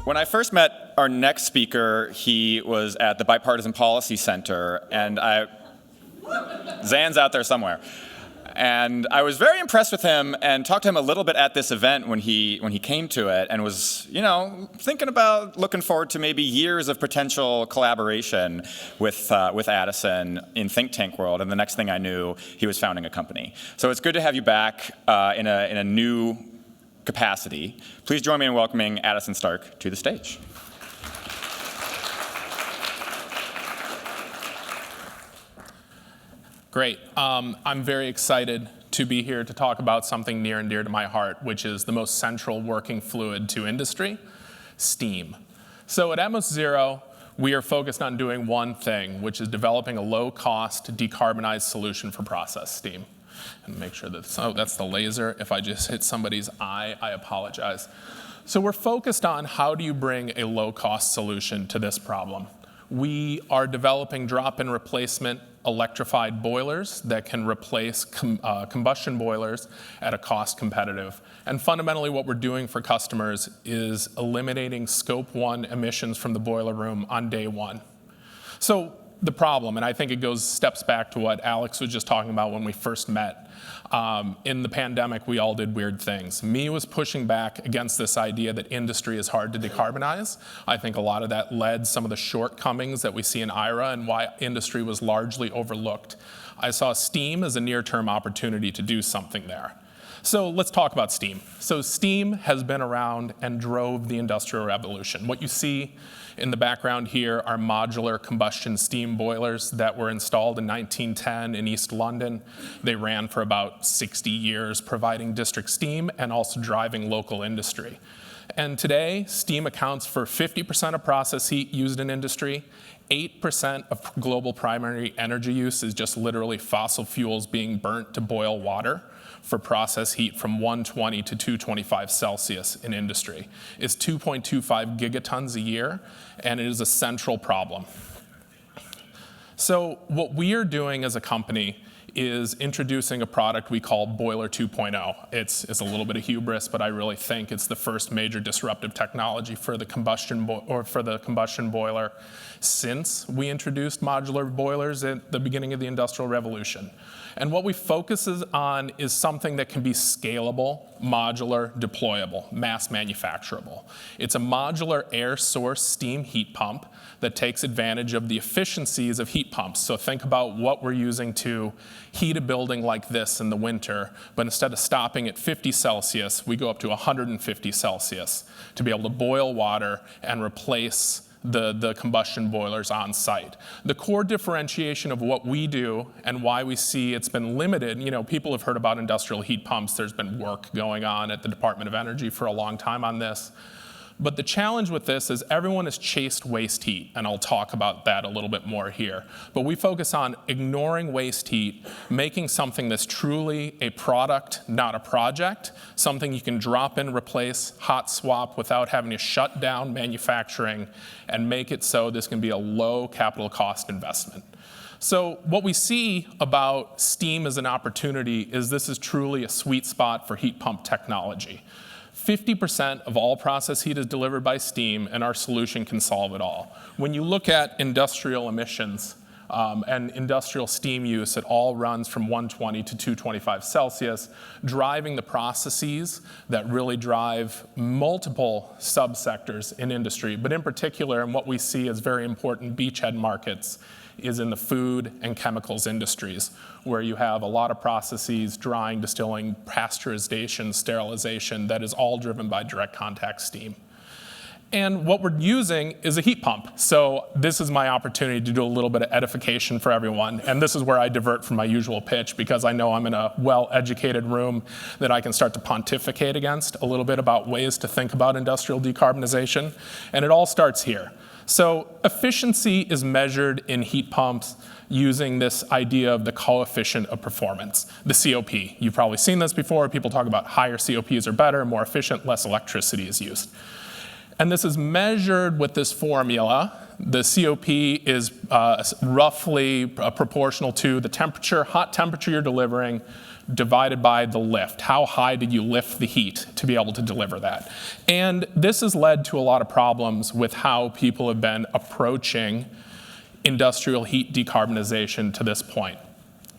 When I first met our next speaker, he was at the Bipartisan Policy Center, and Zan's out there somewhere. And I was very impressed with him and talked to him a little bit at this event when he came to it, and was, thinking about looking forward to maybe years of potential collaboration with Addison in think tank world. And the next thing I knew, he was founding a company. So it's good to have you back in a new capacity. Please join me in welcoming Addison Stark to the stage. Great. I'm very excited to be here to talk about something near and dear to my heart, which is the most central working fluid to industry, steam. So at AtmosZero, we are focused on doing one thing, which is developing a low-cost, decarbonized solution for process steam. And make sure that, that's the laser. If I just hit somebody's eye, I apologize. So we're focused on how do you bring a low-cost solution to this problem. We are developing drop-in replacement electrified boilers that can replace combustion boilers at a cost competitive. And fundamentally what we're doing for customers is eliminating Scope 1 emissions from the boiler room on day one. So the problem, and I think it steps back to what Alex was just talking about when we first met. In the pandemic, we all did weird things. Me was pushing back against this idea that industry is hard to decarbonize. I think a lot of that led some of the shortcomings that we see in IRA and why industry was largely overlooked. I saw steam as a near-term opportunity to do something there. So let's talk about steam. So steam has been around and drove the industrial revolution. What you see in the background here are modular combustion steam boilers that were installed in 1910 in East London. They ran for about 60 years, providing district steam and also driving local industry. And today, steam accounts for 50% of process heat used in industry. 8% of global primary energy use is just literally fossil fuels being burnt to boil water for process heat from 120 to 225 Celsius in industry. It's 2.25 gigatons a year, and it is a central problem. So what we are doing as a company is introducing a product we call Boiler 2.0. It's a little bit of hubris, but I really think it's the first major disruptive technology for the combustion boiler since we introduced modular boilers at the beginning of the Industrial Revolution. And what we focus on is something that can be scalable, modular, deployable, mass manufacturable. It's a modular air source steam heat pump that takes advantage of the efficiencies of heat pumps. So think about what we're using to heat a building like this in the winter, but instead of stopping at 50 Celsius, we go up to 150 Celsius to be able to boil water and replace the combustion boilers on site. The core differentiation of what we do and why we see it's been limited, people have heard about industrial heat pumps. There's been work going on at the Department of Energy for a long time on this. But the challenge with this is everyone has chased waste heat, and I'll talk about that a little bit more here. But we focus on ignoring waste heat, making something that's truly a product, not a project, something you can drop in, replace, hot swap without having to shut down manufacturing and make it so this can be a low capital cost investment. So what we see about steam as an opportunity is this is truly a sweet spot for heat pump technology. 50% of all process heat is delivered by steam, and our solution can solve it all. When you look at industrial emissions and industrial steam use, it all runs from 120 to 225 Celsius, driving the processes that really drive multiple subsectors in industry. But in particular, and what we see as very important beachhead markets, is in the food and chemicals industries, where you have a lot of processes, drying, distilling, pasteurization, sterilization, that is all driven by direct contact steam. And what we're using is a heat pump. So this is my opportunity to do a little bit of edification for everyone. And this is where I divert from my usual pitch, because I know I'm in a well-educated room that I can start to pontificate against a little bit about ways to think about industrial decarbonization. And it all starts here. So efficiency is measured in heat pumps using this idea of the coefficient of performance, the COP. You've probably seen this before. People talk about higher COPs are better, more efficient, less electricity is used. And this is measured with this formula The COP is roughly proportional to the temperature, hot temperature you're delivering, divided by the lift. How high did you lift the heat to be able to deliver that? And this has led to a lot of problems with how people have been approaching industrial heat decarbonization to this point.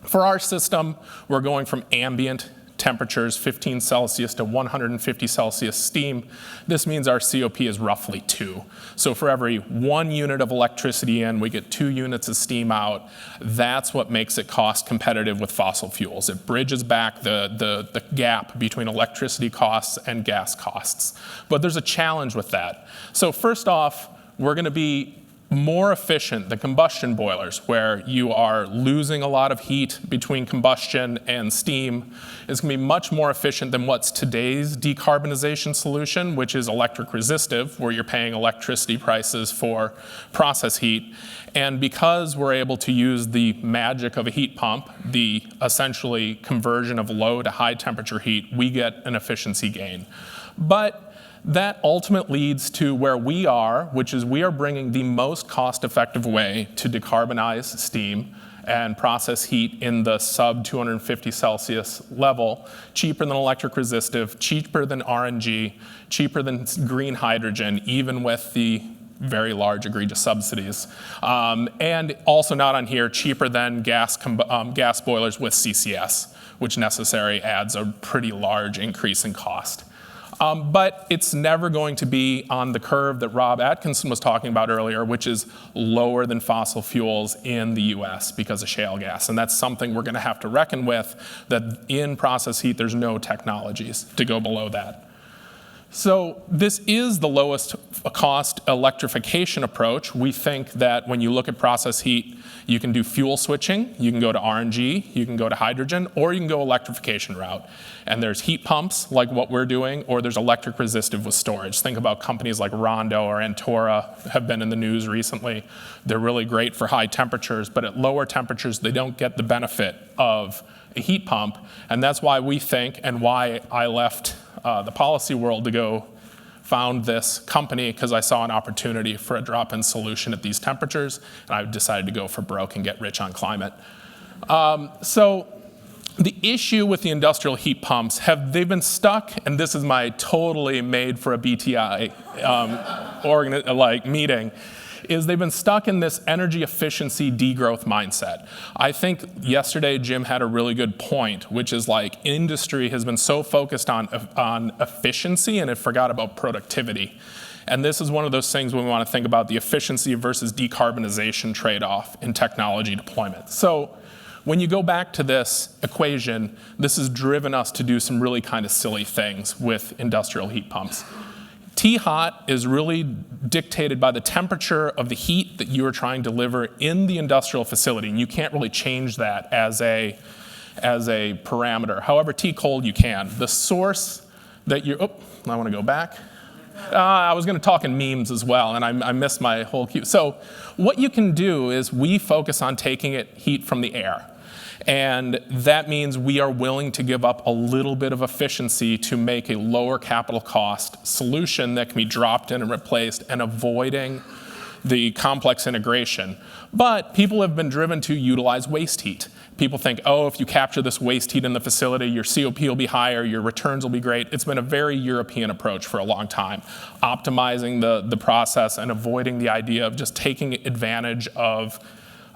For our system, we're going from ambient temperatures, 15 Celsius to 150 Celsius steam. This means our COP is roughly 2. So for every 1 unit of electricity in, we get 2 units of steam out. That's what makes it cost competitive with fossil fuels. It bridges back the gap between electricity costs and gas costs. But there's a challenge with that. So first off, we're going to be more efficient than combustion boilers, where you are losing a lot of heat between combustion and steam. It's going to be much more efficient than what's today's decarbonization solution, which is electric resistive, where you're paying electricity prices for process heat. And because we're able to use the magic of a heat pump, the essentially conversion of low to high temperature heat, we get an efficiency gain. But that ultimately leads to where we are, which is we are bringing the most cost-effective way to decarbonize steam and process heat in the sub 250 Celsius level, cheaper than electric resistive, cheaper than RNG, cheaper than green hydrogen, even with the very large egregious subsidies. And also not on here, cheaper than gas boilers with CCS, which necessarily adds a pretty large increase in cost. But it's never going to be on the curve that Rob Atkinson was talking about earlier, which is lower than fossil fuels in the US because of shale gas. And that's something we're going to have to reckon with, that in process heat, there's no technologies to go below that. So this is the lowest cost electrification approach. We think that when you look at process heat, you can do fuel switching, you can go to RNG, you can go to hydrogen, or you can go electrification route. And there's heat pumps like what we're doing, or there's electric resistive with storage. Think about companies like Rondo or Antora have been in the news recently. They're really great for high temperatures, but at lower temperatures, they don't get the benefit of a heat pump. And that's why we think, and why I left the policy world to go found this company, because I saw an opportunity for a drop-in solution at these temperatures, and I decided to go for broke and get rich on climate. So the issue with the industrial heat pumps, they've been stuck, and this is my totally made for a BTI meeting, is they've been stuck in this energy efficiency degrowth mindset. I think yesterday Jim had a really good point, which is like industry has been so focused on efficiency and it forgot about productivity. And this is one of those things when we want to think about the efficiency versus decarbonization trade-off in technology deployment. So when you go back to this equation, this has driven us to do some really kind of silly things with industrial heat pumps. T-hot is really dictated by the temperature of the heat that you are trying to deliver in the industrial facility, and you can't really change that as a parameter. However, T-cold you can. The source that I want to go back. I was going to talk in memes as well, and I missed my whole cue. So what you can do is we focus on taking heat from the air. And that means we are willing to give up a little bit of efficiency to make a lower capital cost solution that can be dropped in and replaced, and avoiding the complex integration. But people have been driven to utilize waste heat. People think, oh, if you capture this waste heat in the facility, your COP will be higher, your returns will be great. It's been a very European approach for a long time, optimizing the process and avoiding the idea of just taking advantage of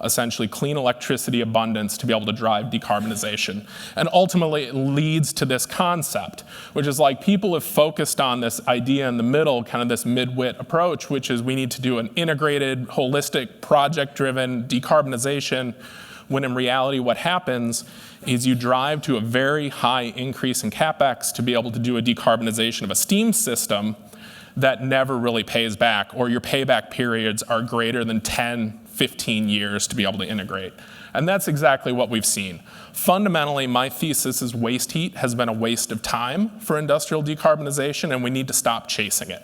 essentially clean electricity abundance to be able to drive decarbonization. And ultimately, it leads to this concept, which is like people have focused on this idea in the middle, kind of this mid-wit approach, which is we need to do an integrated, holistic, project-driven decarbonization, when in reality what happens is you drive to a very high increase in CapEx to be able to do a decarbonization of a steam system that never really pays back, or your payback periods are greater than 10, 15 years to be able to integrate. And that's exactly what we've seen. Fundamentally, my thesis is waste heat has been a waste of time for industrial decarbonization, and we need to stop chasing it.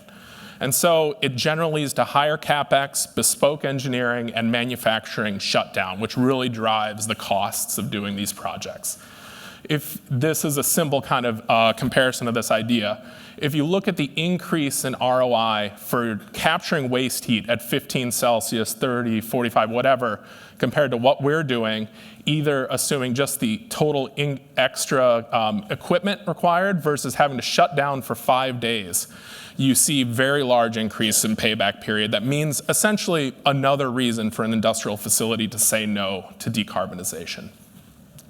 And so it generally leads to higher CapEx, bespoke engineering, and manufacturing shutdown, which really drives the costs of doing these projects. If this is a simple kind of comparison of this idea, if you look at the increase in ROI for capturing waste heat at 15 Celsius, 30, 45, whatever, compared to what we're doing, either assuming just the total extra equipment required versus having to shut down for 5 days, you see very large increase in payback period. That means essentially another reason for an industrial facility to say no to decarbonization.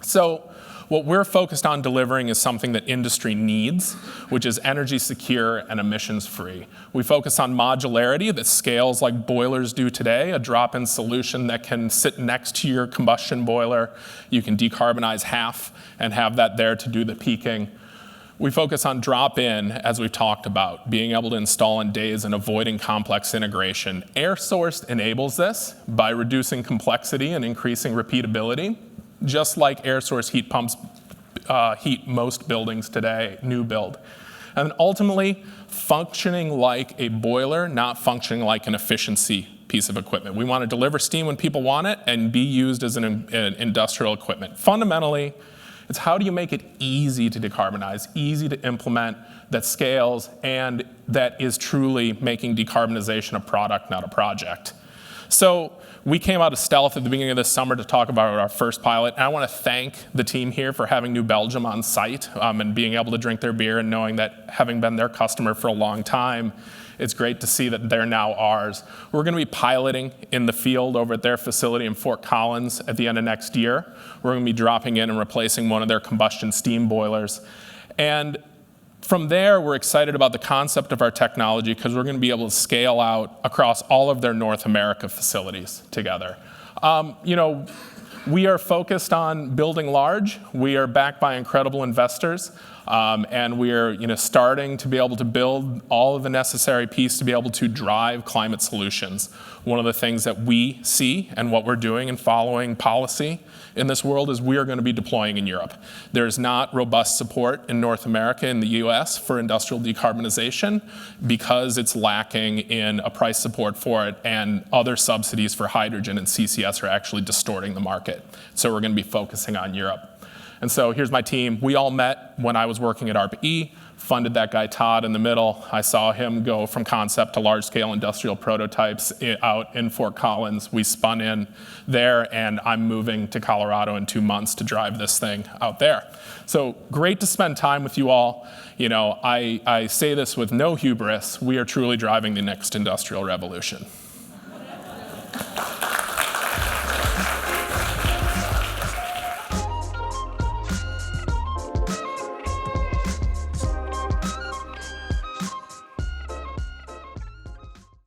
So what we're focused on delivering is something that industry needs, which is energy secure and emissions free. We focus on modularity that scales like boilers do today, a drop-in solution that can sit next to your combustion boiler. You can decarbonize half and have that there to do the peaking. We focus on drop-in, as we've talked about, being able to install in days and avoiding complex integration. Air source enables this by reducing complexity and increasing repeatability. Just like air source heat pumps heat most buildings today, new build. And ultimately, functioning like a boiler, not functioning like an efficiency piece of equipment. We want to deliver steam when people want it and be used as an industrial equipment. Fundamentally, it's how do you make it easy to decarbonize, easy to implement, that scales, and that is truly making decarbonization a product, not a project. So we came out of stealth at the beginning of this summer to talk about our first pilot. And I want to thank the team here for having New Belgium on site and being able to drink their beer and knowing that having been their customer for a long time, it's great to see that they're now ours. We're going to be piloting in the field over at their facility in Fort Collins at the end of next year. We're going to be dropping in and replacing one of their combustion steam boilers. And from there, we're excited about the concept of our technology because we're going to be able to scale out across all of their North America facilities together. We are focused on building large. We are backed by incredible investors. And we are starting to be able to build all of the necessary pieces to be able to drive climate solutions. One of the things that we see and what we're doing in following policy in this world is we are going to be deploying in Europe. There's not robust support in North America and the US for industrial decarbonization because it's lacking in a price support for it, and other subsidies for hydrogen and CCS are actually distorting the market. So we're going to be focusing on Europe. And so here's my team. We all met when I was working at ARPA-E, funded that guy Todd in the middle. I saw him go from concept to large-scale industrial prototypes out in Fort Collins. We spun in there, and I'm moving to Colorado in 2 months to drive this thing out there. So great to spend time with you all. I say this with no hubris. We are truly driving the next industrial revolution.